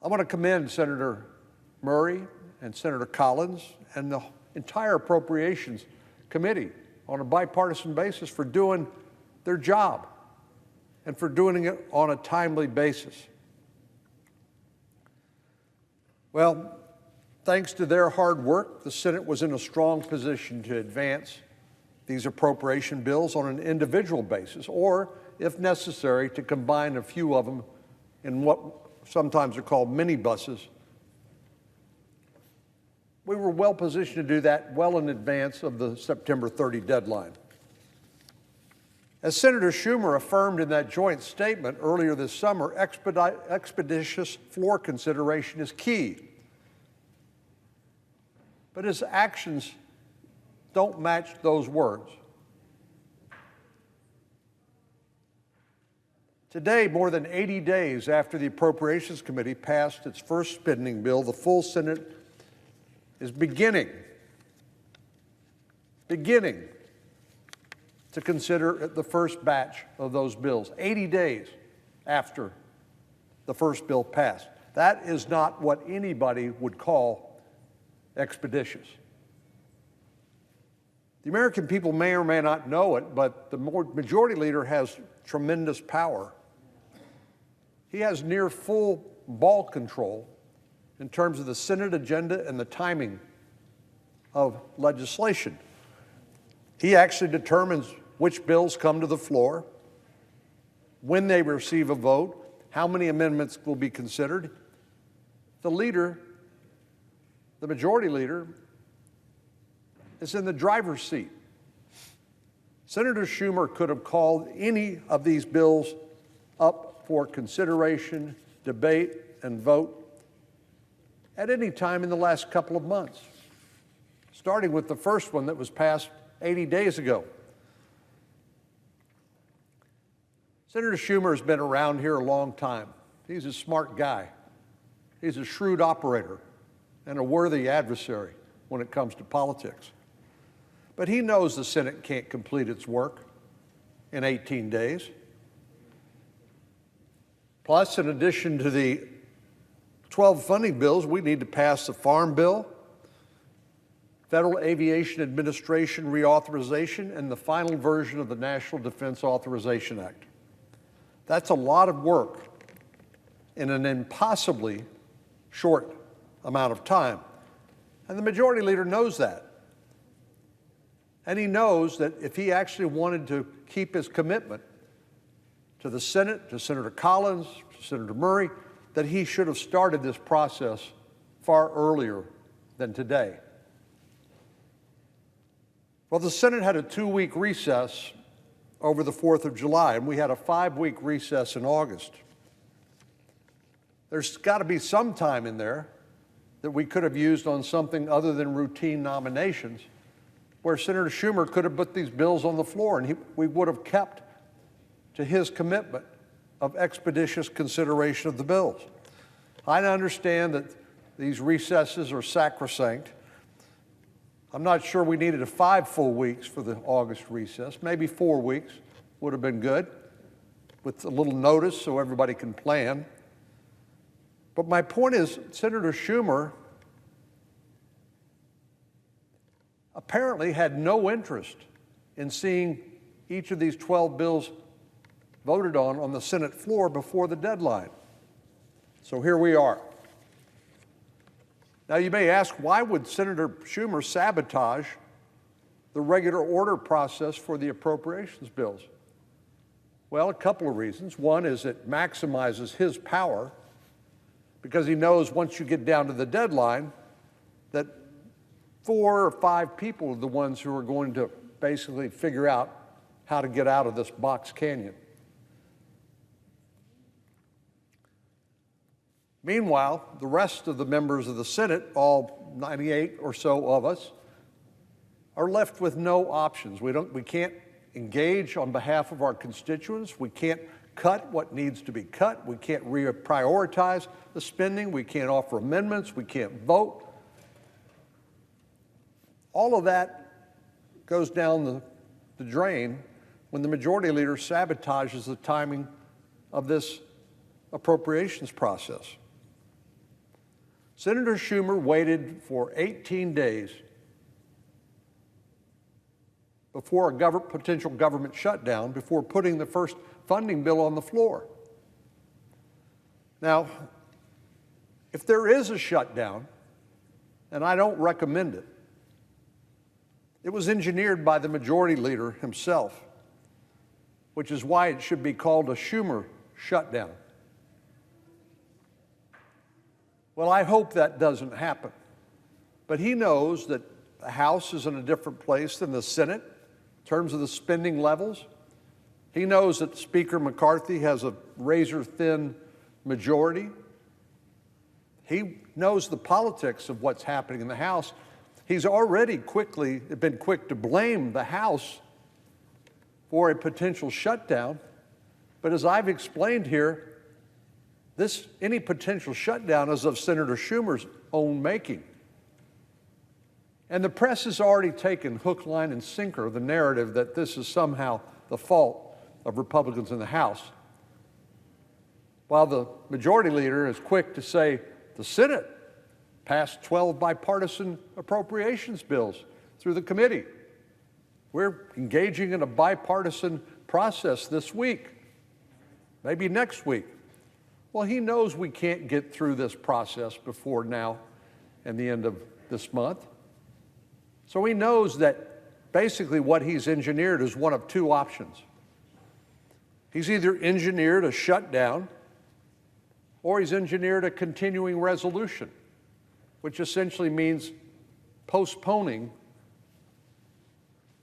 I want to commend Senator Murray and Senator Collins and the entire Appropriations Committee on a bipartisan basis for doing their job and for doing it on a timely basis. Well, thanks to their hard work, the Senate was in a strong position to advance these appropriation bills on an individual basis, or, if necessary, to combine a few of them in what sometimes are called mini-buses. We were well positioned to do that well in advance of the September 30 deadline. As Senator Schumer affirmed in that joint statement earlier this summer, expeditious floor consideration is key. But his actions don't match those words. Today, more than 80 days after the Appropriations Committee passed its first spending bill, the full Senate is beginning to consider the first batch of those bills, 80 days after the first bill passed. That is not what anybody would call expeditious. The American people may or may not know it, but the majority leader has tremendous power. He has near full ball control in terms of the Senate agenda and the timing of legislation. He actually determines which bills come to the floor, when they receive a vote, how many amendments will be considered. The leader, the majority leader, is in the driver's seat. Senator Schumer could have called any of these bills up for consideration, debate, and vote at any time in the last couple of months, starting with the first one that was passed 80 days ago. Senator Schumer has been around here a long time. He's a smart guy. He's a shrewd operator and a worthy adversary when it comes to politics. But he knows the Senate can't complete its work in 18 days. Plus, in addition to the 12 funding bills, we need to pass the Farm Bill, Federal Aviation Administration reauthorization, and the final version of the National Defense Authorization Act. That's a lot of work in an impossibly short amount of time. And the majority leader knows that. And he knows that if he actually wanted to keep his commitment to the Senate, to Senator Collins, to Senator Murray, that he should have started this process far earlier than today. Well, the Senate had a 2-week recess over the 4th of July, and we had a 5-week recess in August. There's got to be some time in there that we could have used on something other than routine nominations, where Senator Schumer could have put these bills on the floor, and we would have kept to his commitment of expeditious consideration of the bills. I understand that these recesses are sacrosanct. I'm not sure we needed 5 full weeks for the August recess. Maybe 4 weeks would have been good, with a little notice so everybody can plan. But my point is, Senator Schumer apparently had no interest in seeing each of these 12 bills voted on the Senate floor before the deadline. So here we are. Now you may ask, why would Senator Schumer sabotage the regular order process for the appropriations bills? Well, a couple of reasons. One is it maximizes his power, because he knows once you get down to the deadline that 4 or 5 people are the ones who are going to basically figure out how to get out of this box canyon. Meanwhile, the rest of the members of the Senate, all 98 or so of us, are left with no options. We can't engage on behalf of our constituents. We can't cut what needs to be cut. We can't reprioritize the spending. We can't offer amendments. We can't vote. All of that goes down the drain when the majority leader sabotages the timing of this appropriations process. Senator Schumer waited for 18 days before a potential government shutdown before putting the first funding bill on the floor. Now, if there is a shutdown, and I don't recommend it, it was engineered by the majority leader himself, which is why it should be called a Schumer shutdown. Well, I hope that doesn't happen. But he knows that the House is in a different place than the Senate in terms of the spending levels. He knows that Speaker McCarthy has a razor-thin majority. He knows the politics of what's happening in the House. He's already been quick to blame the House for a potential shutdown. But as I've explained here, any potential shutdown is of Senator Schumer's own making. And the press has already taken hook, line, and sinker the narrative that this is somehow the fault of Republicans in the House, while the majority leader is quick to say the Senate passed 12 bipartisan appropriations bills through the committee. We're engaging in a bipartisan process this week, maybe next week. Well, he knows we can't get through this process before now and the end of this month. So he knows that basically what he's engineered is one of two options. He's either engineered a shutdown or he's engineered a continuing resolution, which essentially means postponing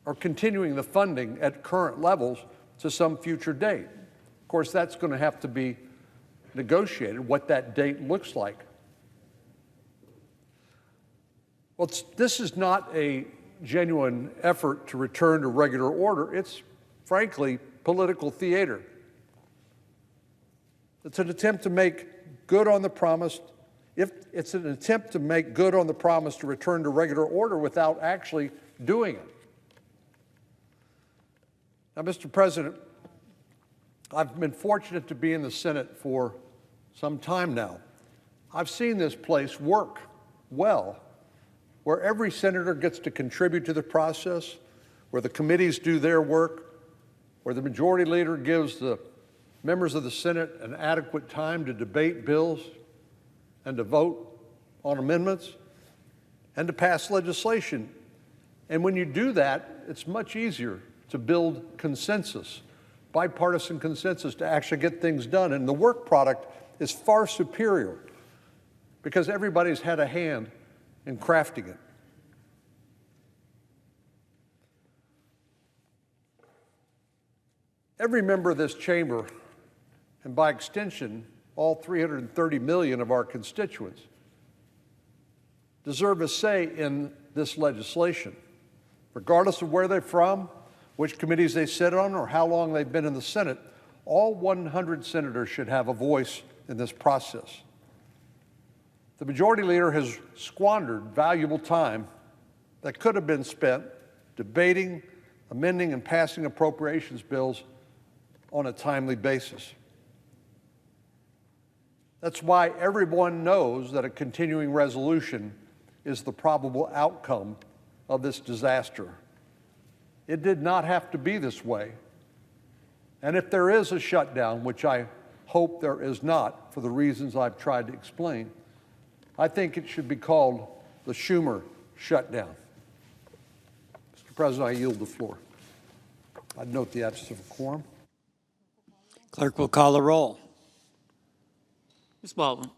or continuing the funding at current levels to some future date. Of course, that's going to have to be negotiated, what that date looks like. Well, this is not a genuine effort to return to regular order. It's, frankly, political theater. It's an attempt to make good on the promise. It's an attempt to make good on the promise to return to regular order without actually doing it. Now, Mr. President, I've been fortunate to be in the Senate for some time now. I've seen this place work well, where every senator gets to contribute to the process, where the committees do their work, where the majority leader gives the members of the Senate an adequate time to debate bills and to vote on amendments and to pass legislation. And when you do that, it's much easier to build consensus, bipartisan consensus, to actually get things done. And the work product is far superior because everybody's had a hand in crafting it. Every member of this chamber, and by extension, all 330 million of our constituents, deserve a say in this legislation, regardless of where they're from, which committees they sit on, or how long they've been in the Senate. All 100 senators should have a voice in this process. The majority leader has squandered valuable time that could have been spent debating, amending, and passing appropriations bills on a timely basis. That's why everyone knows that a continuing resolution is the probable outcome of this disaster. It did not have to be this way. And if there is a shutdown, which I hope there is not for the reasons I've tried to explain, I think it should be called the Schumer shutdown. Mr. President, I yield the floor. I'd note the absence of a quorum. Clerk will call the roll. Ms. Baldwin.